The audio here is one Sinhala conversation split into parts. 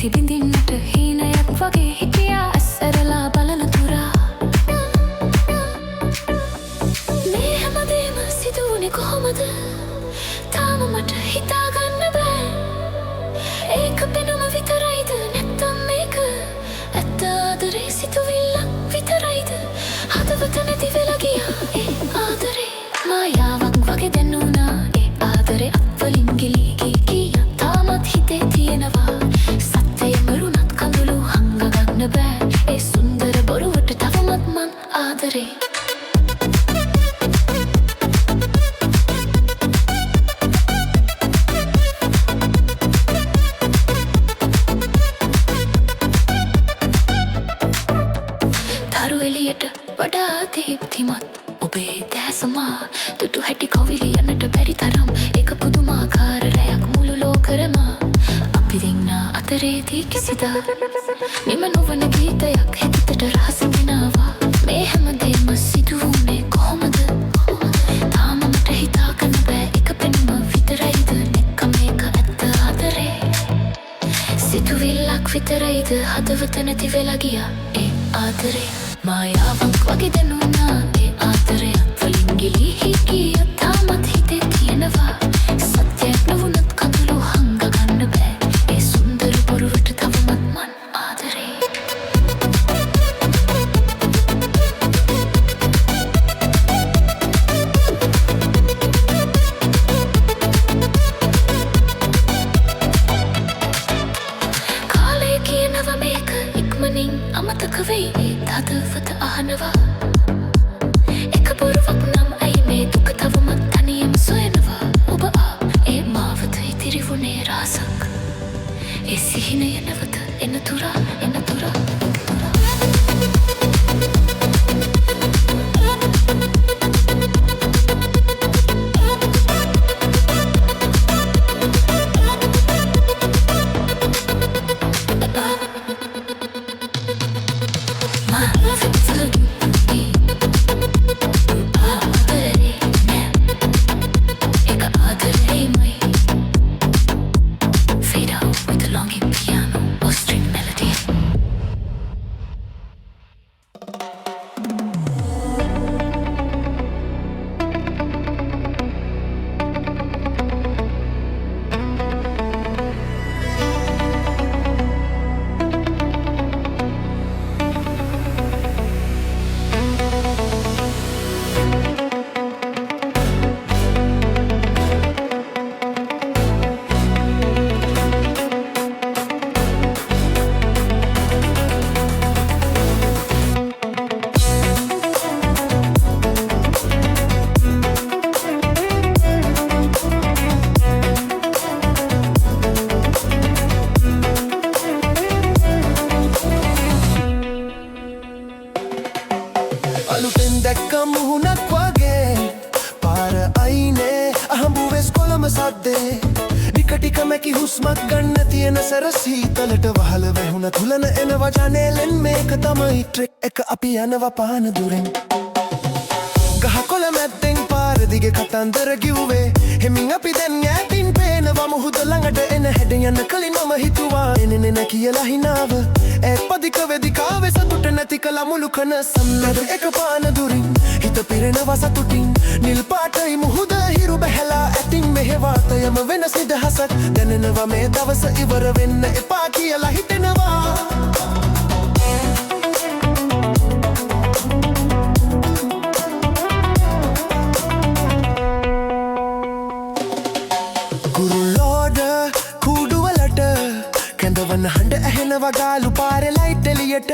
බිඳින්නට හීනයක් වගේ හිටියා ඇස්සරලා බලන තුරා මේ හැමදේම සිදුවුණේ කොහොමද තාම මට හිතාගන්න බෑ ඒක පෙනුම විතරයිද නැත්තම් මේක ඇත්ත ආදරේ සිතුවිල්ලක් විතරයිද හදවත නැති වෙලා ගියා ඒ ආදරේ මායාවක් වගේ දැනුණා ඒ ආදරේ අප්වලින් ගිලී ගියා තාමත් හිතේ තියෙනවා සත්‍යය මරුණත් කඳුළු හංග ගන්න බෑ ඒ සුන්දර බොරුවට තවමත් මං ආදරේ එලියට වඩා දීප්තිමත් ඔබේ දැසමා දුටු හැටි කවිලියන්නට බැරි තරම් ඒක පුදුමාකාර රැයක් මුළු ලෝකෙම අපි දෙන්න අතරේදී කිසිදා නිම නොවන ගීතයක් හිතට රහස ගෙනාවා මේ හැමදේම සිදුවුණේ කොහොමද තාම මට හිතාගන්න බෑ ඒක පෙනුම විතරයිද නැත්නම් මේක ඇත්ත ආදරේ සිතුවිල්ලක් විතරයිද හදවත නැති වෙලා ගියා ඒ ආදරේ මායාවක් වගේ දැනුණා ඒ ආදරේ වලින් ගිලී ගියා තාමත් හිතේ තියෙනවා සත්‍යයක් නොවුනත් කඳුළු හංග ගන්න බෑ ඒ සුන්දර බොරුවට තවමත් මන් ආදරේ කාලය කියනවා මේක ඉක්මනින් අමතක වෙයි හදවත අහනවා එක බොරුවක් නම් ඇයි මේ දුක තවමත් තනියම සොයනවා ඔබ ඒ මාවත ඉතිරි වුණේ රාසක් ඒ සිහිනය නැවත එන තුරා අලුතෙන් දැක්ක මුහුණක් වගේ පාර අයිනේ අහඹුවෙස් කොළම සද්දේ ටික මැකි හුස්මක් ගන්න තියෙන සරසීතලට වහල වැහුණ තුලන එනවා ජනේලෙන් මේක තමයි ට්‍රෙක් එක අපි යනවා පාන දුරෙන් ගහකොළ මැද්දෙන් පාර දිගේ කතන්දර කිව්වේ හෙමින් අපි දැන් ඈතින් පේනවා මුහුද ළඟට එන හැඩ යන කලින් මම හිතුවා එන්නේ නැ කියලා හිනාව ඒත් පදික වෙදිකාවේ සතුට නැති කල මුළු කන සම්නද එක පාන දුරින් හිත පිරෙනවා සතුටින් නිල් පාටයි මුහුද හිරු බැහැලා ඇතින් මෙහෙවාතයම වෙනස් නිදහසක් දැනෙනවා මේ දවස ඉවර වෙන්න එපා කියලා හිතෙනවා හඬ ඇහෙනවා ගාලු පාරේ ලයිට් එළියට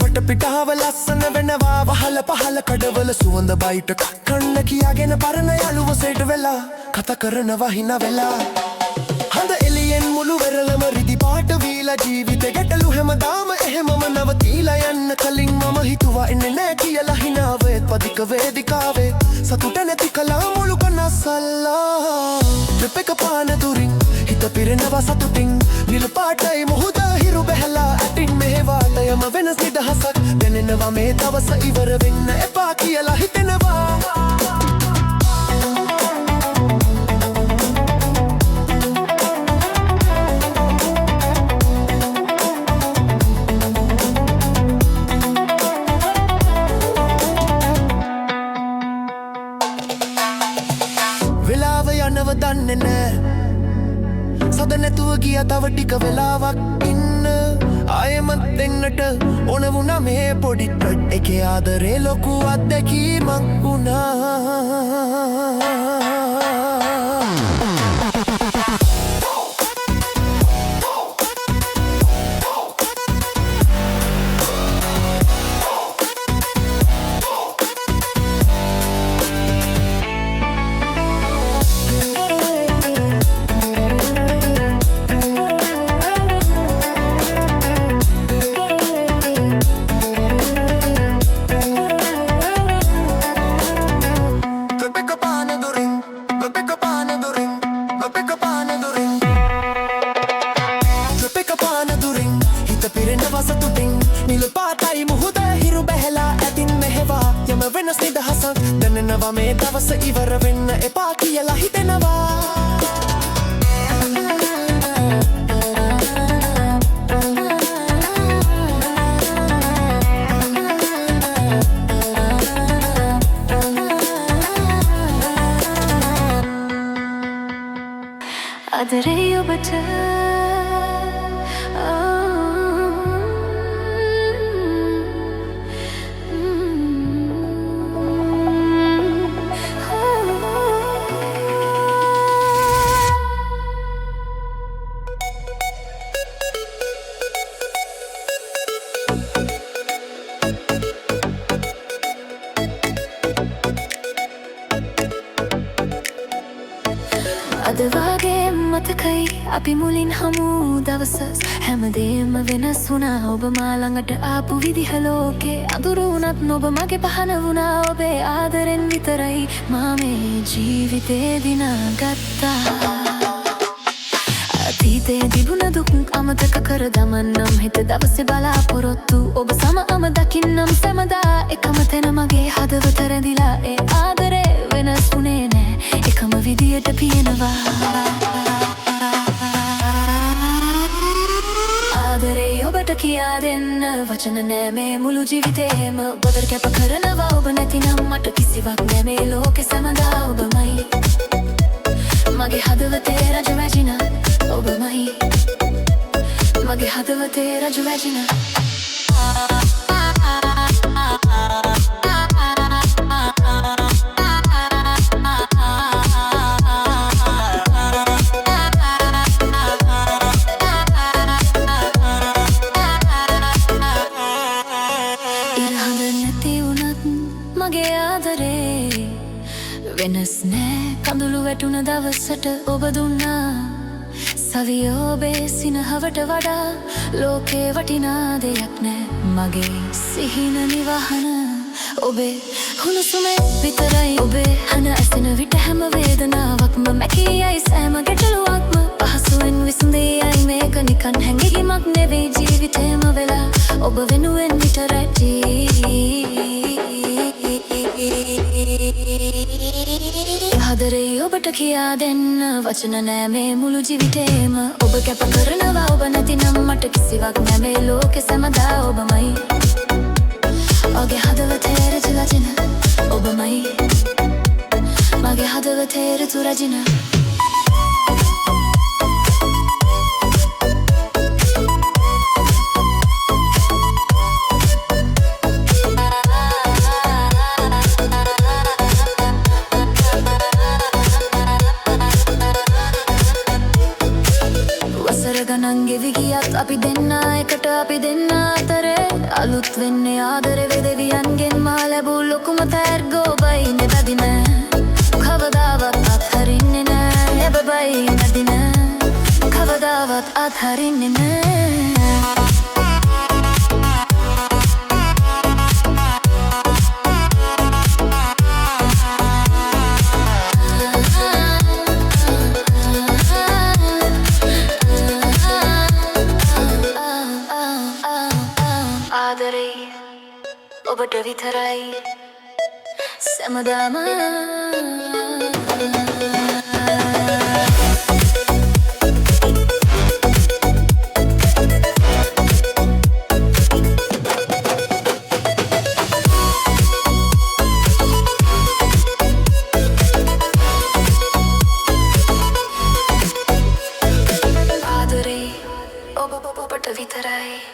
වට පිටාව ලස්සන වෙනවා වහල පහල කඩවල සුවඳ බයිට කන්න කියාගෙන පරණ යාළුව සෙට වෙලා කතා කරනවා හිනා වෙලා හඳ එළියෙන් මුළු වෙරළම රිදි පාට වීලා ජීවිතේ ගැටලු හැමදාම එහෙමම නවතිලා යන්න කලින් මම හිතුවා එන්නේ නෑ කියලා හිනාව ඒත් පදික වේදිකාවේ සතුට නැති කලා මුළු කනසල්ලා ට්‍රිප් එක පාන දුරින් හිත පිරෙනවා සතුටින් නිල් පාටයි මුහුද හිරු බැහැලා ඇතින් මෙහෙවාතයම වෙනස් නිදහසක් දැනෙනවා මේ දවස ඉවර වෙන්න එපා කියලා හිතෙනවා දන්නේ නෑ සද නැතුව ගියා තව ටික වෙලාවක් ඉන්න ආයෙමත් දෙන්නට ඕන වුණා මේ පොඩි ට්‍රට් එකේ ආදරේ ලොකු අත්දැකීමක් වුණා වෙනස් නිදහසක් දැනෙනවා මේ දවස ඉවර වෙන්න එපා කියලා හිතෙනවා ආදරේ ඔබට අද වගේ මතකයි අපි මුලින් හමු දවස හැමදේම වෙනස් වුණා ඔබ මා ළඟට ආපු විදිහ ලෝකේ අඳුරු වුණත් ඔබ මගේ පහන වුණා ඔබේ ආදරෙන් විතරයි මා මේ ජීවිතේ දිනාගත්තා අතීතේ තිබුණ දුක් අමතක කර දමන්නම් හිත දවසේ බලාපොරොත්තු ඔබ සමම දකින්නම් සැමදා එකම තැන මගේ හදවත රැඳිලා ඒ ආදරේ වෙනස් වුණේ නෑ එකම විදියට පියනවා ආදරේ ඔබට කියා දෙන්න වචන නෑ මේ මුළු ජීවිතේම බදර කැප කරනවා ඔබ නැතිනම් මට කිසිවක් නෑ මේ ලෝකෙ සැමදා ඔබමයි මගේ හදවතේ රජ වැජින ඔබමයි මගේ හදවතේ රජ වැජින මගේ ආදරේ වෙනස් නෑ කඳුළු වැටුණ දවසට ඔබ දුන්නා සවිය ඔබේ සිනහවට වඩා ලෝකේ වටිනා දෙයක් නෑ මගේ සිහින නිවහන ඔබේ හුණුසුමේ විතරයි ඔබේ හන ඇසෙන විට හැම වේදනාවක්ම මැකී යයි සෑම ගැටලුවක්ම පහසුවෙන් විසඳෙයි මේක නිකන් හැඟීමක් නෙවෙයි ජීවිතේම වෙලා ඔබ වෙනුවෙන් විතරයි ආදරේ ඔබට කියා දෙන්න වචන නෑ මේ මුළු ජීවිතේම ඔබ කැප කරනවා ඔබ නැතිනම් මට කිසිවක් නෑ මේ ලෝකෙ සැමදා ඔබමයි මගේ හදවතේ ඍතු රජින ඔබමයි මගේ හදවතේ ඍතු රජින ගණන් ගෙවි ගියත් අපි දෙන්න එකට අපි දෙන්න අතරේ අලුත් වෙන්නේ ආදරේ වෙදවියන්ගෙන් මා ලැබූ ලොකුම තෑග්ග ඔබයි නෙබදි නෑ කවදාවත් අත්හරින්නේ නෑ එබබයි නැති නෑ කවදාවත් අත්හරින්නේ නෑ ඔබට විතරයි සැමදාම බයි